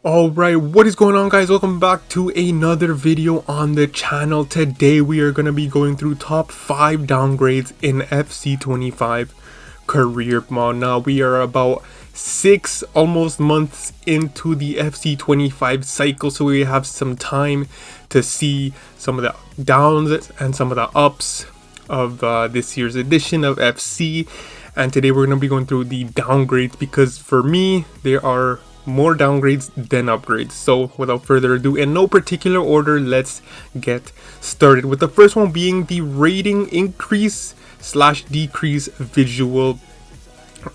Alright, what is going on, guys? Welcome back to another video on the channel. Today we are going to be going through top 5 downgrades in FC25 career mode. Now we are about 6 almost months into the FC25 cycle, so we have some time to see some of the downs and some of the ups of this year's edition of FC. And today we're going to be going through the downgrades because for me there are more downgrades than upgrades. So without further ado, in no particular order, let's get started with the first one being the rating increase / decrease visual.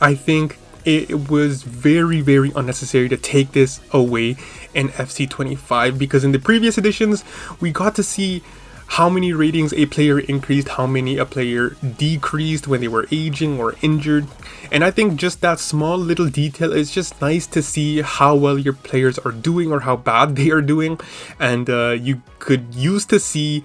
I think it was very unnecessary to take this away in FC25 because in the previous editions we got to see how many ratings a player increased, how many a player decreased when they were aging or injured. And I think just that small little detail is just nice to see how well your players are doing or how bad they are doing. And you could use to see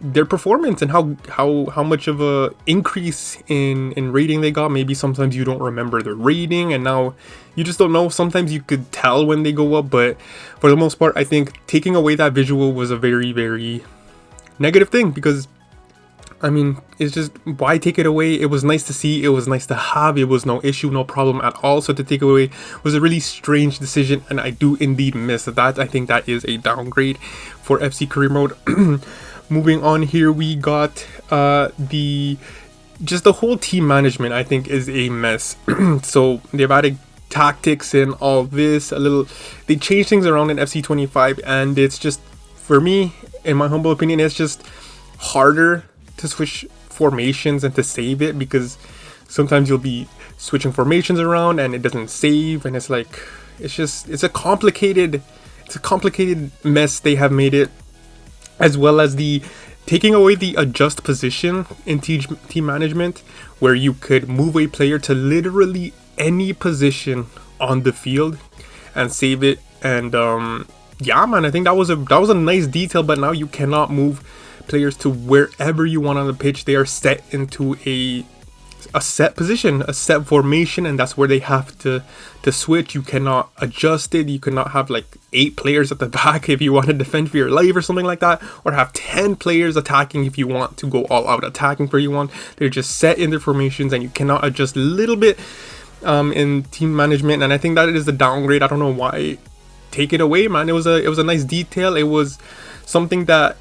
their performance and how much of a increase in rating they got. Maybe sometimes you don't remember the rating and now you just don't know. Sometimes you could tell when they go up, but for the most part I think taking away that visual was a very negative thing because I mean, it's just, why take it away? It was nice to see, it was nice to have, it was no issue, no problem at all. So to take it away was a really strange decision, and I do indeed miss that. I think that is a downgrade for FC career mode. Moving on here, we got the whole team management I think is a mess. So they've added tactics and all this, they changed things around in FC25, and it's just, for me, in my humble opinion, it's just harder to switch formations and to save it because sometimes you'll be switching formations around and it doesn't save, and it's like, it's a complicated mess they have made it, as well as the taking away the adjust position in team management, where you could move a player to literally any position on the field and save it. And yeah, man, I think that was a nice detail, but now you cannot move players to wherever you want on the pitch. They are set into a set position, a set formation, and that's where they have to switch. You cannot adjust it. You cannot have like 8 players at the back if you want to defend for your life or something like that, or have 10 players attacking if you want to go all out attacking for you want. They're just set in their formations and you cannot adjust a little bit in team management, and I think that is a downgrade. I don't know why take it away, man. It was a nice detail. It was something that,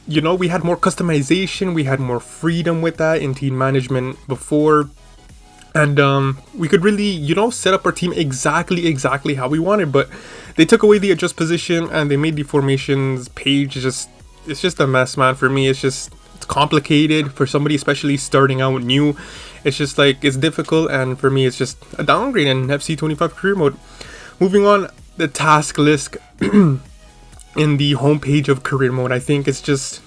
you know, we had more customization, we had more freedom with that in team management before, and we could really, you know, set up our team exactly how we wanted. But they took away the adjust position and they made the formations page it's just a mess, man. For me, it's complicated for somebody especially starting out new. It's just like, it's difficult, and for me it's just a downgrade in FC25 career mode. Moving on, the task list in the homepage of career mode, I think it's just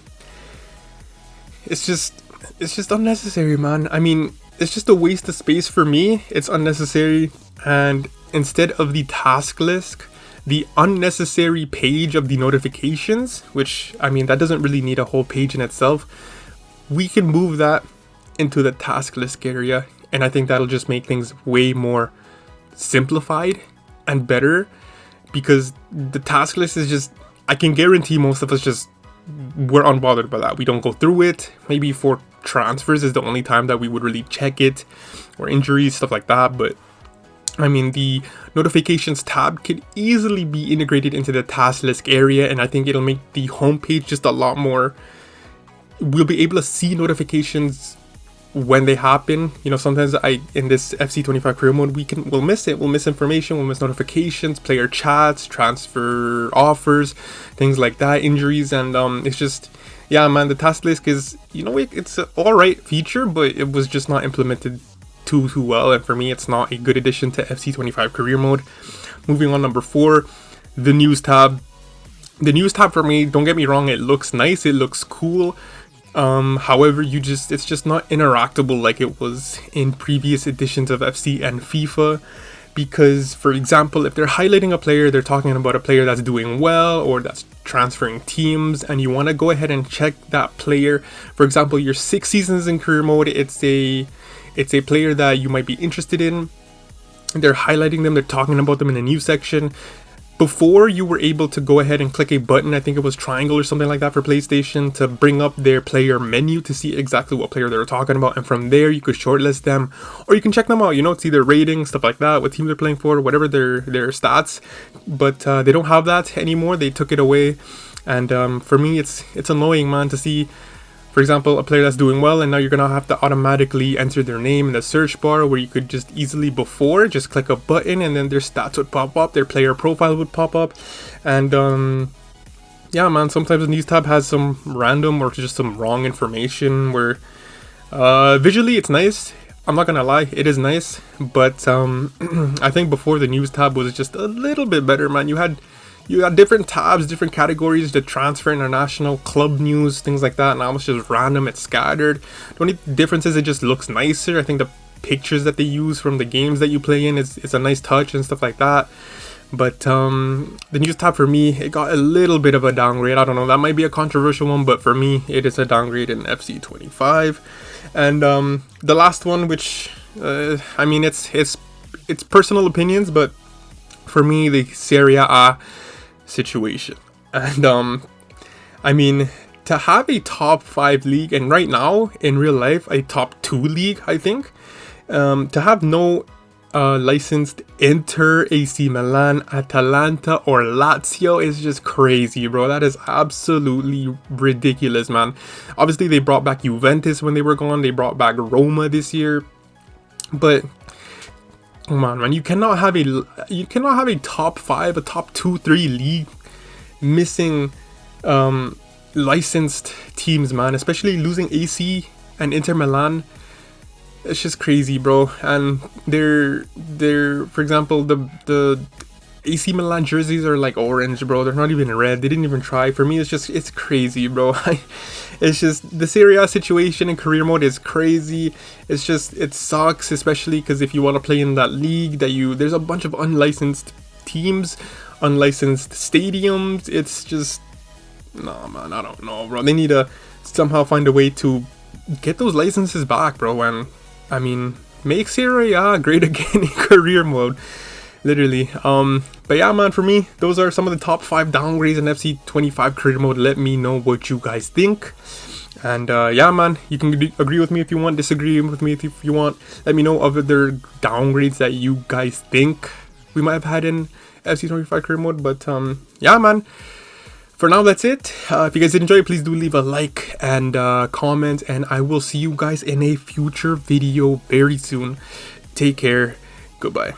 unnecessary, man. I mean, it's just a waste of space for me. It's unnecessary, and instead of the task list, the unnecessary page of the notifications, which, I mean, that doesn't really need a whole page in itself, we can move that into the task list area, and I think that'll just make things way more simplified and better, because the task list is just, I can guarantee most of us we're unbothered by that. We don't go through it. Maybe for transfers is the only time that we would really check it, or injuries, stuff like that. But I mean, the notifications tab could easily be integrated into the task list area, and I think it'll make the homepage just a lot more. We'll be able to see notifications when they happen. You know, sometimes in this FC25 career mode, we'll miss it. We'll miss information, we'll miss notifications, player chats, transfer offers, things like that, injuries, and it's just, yeah, man, the task list is, you know, it's an alright feature, but it was just not implemented too well, and for me it's not a good addition to FC25 career mode. Moving on, number 4, the news tab. The news tab, for me, don't get me wrong, it looks nice, it looks cool. However, it's just not interactable like it was in previous editions of FC and FIFA, because, for example, if they're highlighting a player, they're talking about a player that's doing well or that's transferring teams, and you want to go ahead and check that player. For example, your 6 seasons in career mode, it's a player that you might be interested in. They're highlighting them, they're talking about them in the news section. before you were able to go ahead and click a button, I think it was triangle or something like that for PlayStation, to bring up their player menu to see exactly what player they were talking about, and from there you could shortlist them, or you can check them out, you know, see their ratings, stuff like that, what team they're playing for, whatever their stats. But they don't have that anymore. They took it away, and for me it's annoying, man, to see, for example, a player that's doing well, and now you're gonna have to automatically enter their name in the search bar, where you could just easily before just click a button and then their stats would pop up, their player profile would pop up. And yeah, man, sometimes the news tab has some random or just some wrong information where visually it's nice. I'm not gonna lie, it is nice, but I think before the news tab was just a little bit better, man. You had different tabs, different categories, the transfer, international, club news, things like that. Now it's just random, it's scattered. The only difference is it just looks nicer. I think the pictures that they use from the games that you play in, it's a nice touch and stuff like that. But the news tab for me, it got a little bit of a downgrade. I don't know, that might be a controversial one, but for me, it is a downgrade in FC 25. And the last one, which I mean, it's personal opinions, but for me, the Serie A situation. And I mean, to have a top 5 league, and right now in real life a top 2 league, I think, to have no licensed Inter, AC Milan, Atalanta, or Lazio is just crazy, bro. That is absolutely ridiculous, man. Obviously they brought back Juventus when they were gone, they brought back Roma this year, but come on, man, you cannot have a top 5, a top 2, 3 league missing licensed teams, man. Especially losing AC and Inter Milan. It's just crazy, bro. And they're for example, the AC Milan jerseys are like orange, bro. They're not even red. They didn't even try. For me, it's crazy, bro. It's just the Serie A situation in career mode is crazy. It's just, it sucks, especially because if you want to play in that league, there's a bunch of unlicensed teams, unlicensed stadiums. It's just, nah, man, I don't know, bro. They need to somehow find a way to get those licenses back, bro. And I mean, make Serie A great again in career mode. Literally. But yeah, man, for me, those are some of the top 5 downgrades in FC 25 career mode. Let me know what you guys think. And yeah, man, you can agree with me if you want, disagree with me if you want. Let me know of other downgrades that you guys think we might have had in FC 25 career mode. But yeah, man, for now, that's it. If you guys did enjoy, please do leave a like and comment, and I will see you guys in a future video very soon. Take care. Goodbye.